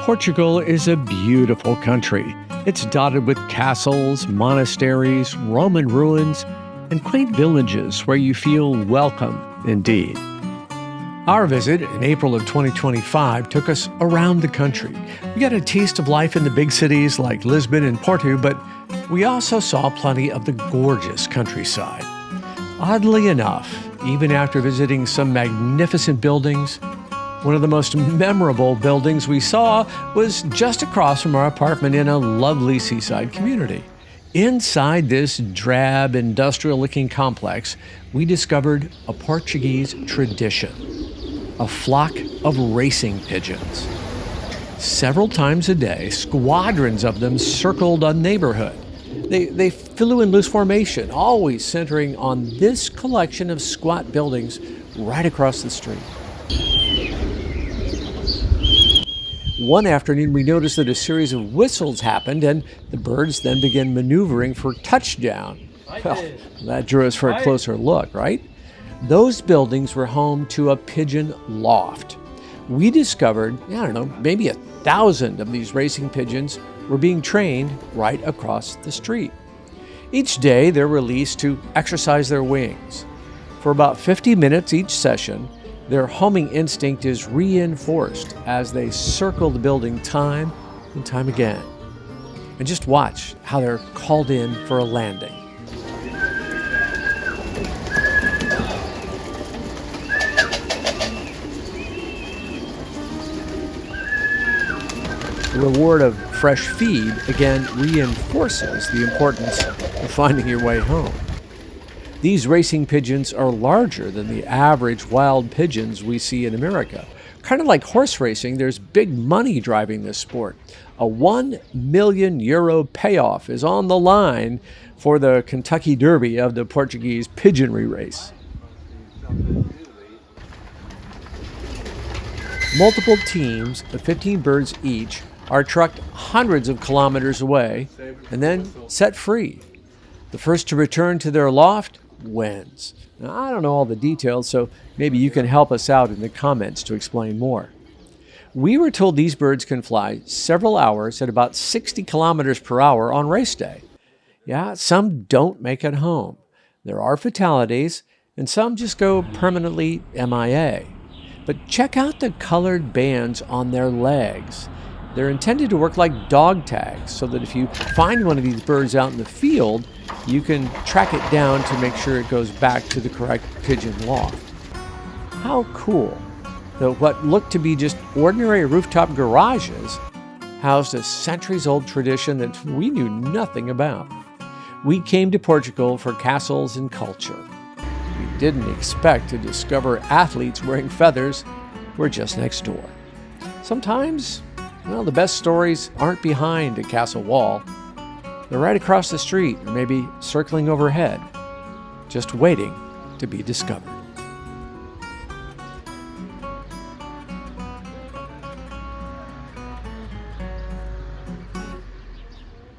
Portugal is a beautiful country. It's dotted with castles, monasteries, Roman ruins, and quaint villages where you feel welcome indeed. Our visit in April of 2025 took us around the country. We got a taste of life in the big cities like Lisbon and Porto, but we also saw plenty of the gorgeous countryside. Oddly enough, even after visiting some magnificent buildings, one of the most memorable buildings we saw was just across from our apartment in a lovely seaside community. Inside this drab, industrial-looking complex, we discovered a Portuguese tradition, a flock of racing pigeons. Several times a day, squadrons of them circled a neighborhood. They flew in loose formation, always centering on this collection of squat buildings right across the street. One afternoon, we noticed that a series of whistles happened, and the birds then began maneuvering for touchdown. Well, that drew us for a closer look, right? Those buildings were home to a pigeon loft. We discovered, maybe 1,000 of these racing pigeons were being trained right across the street. Each day, they're released to exercise their wings. For about 50 minutes each session, their homing instinct is reinforced as they circle the building time and time again. And just watch how they're called in for a landing. The reward of fresh feed again reinforces the importance of finding your way home. These racing pigeons are larger than the average wild pigeons we see in America. Kind of like horse racing, there's big money driving this sport. A €1 million payoff is on the line for the Kentucky Derby of the Portuguese pigeonry race. Multiple teams of 15 birds each are trucked hundreds of kilometers away and then set free. The first to return to their loft wins. Now, I don't know all the details, so maybe you can help us out in the comments to explain more. We were told these birds can fly several hours at about 60 kilometers per hour on race day. Yeah, some don't make it home. There are fatalities, and some just go permanently MIA. But check out the colored bands on their legs. They're intended to work like dog tags, so that if you find one of these birds out in the field, you can track it down to make sure it goes back to the correct pigeon loft. How cool that what looked to be just ordinary rooftop garages housed a centuries-old tradition that we knew nothing about. We came to Portugal for castles and culture. We didn't expect to discover athletes wearing feathers were just next door. Sometimes, the best stories aren't behind a castle wall. They're right across the street, or maybe circling overhead, just waiting to be discovered.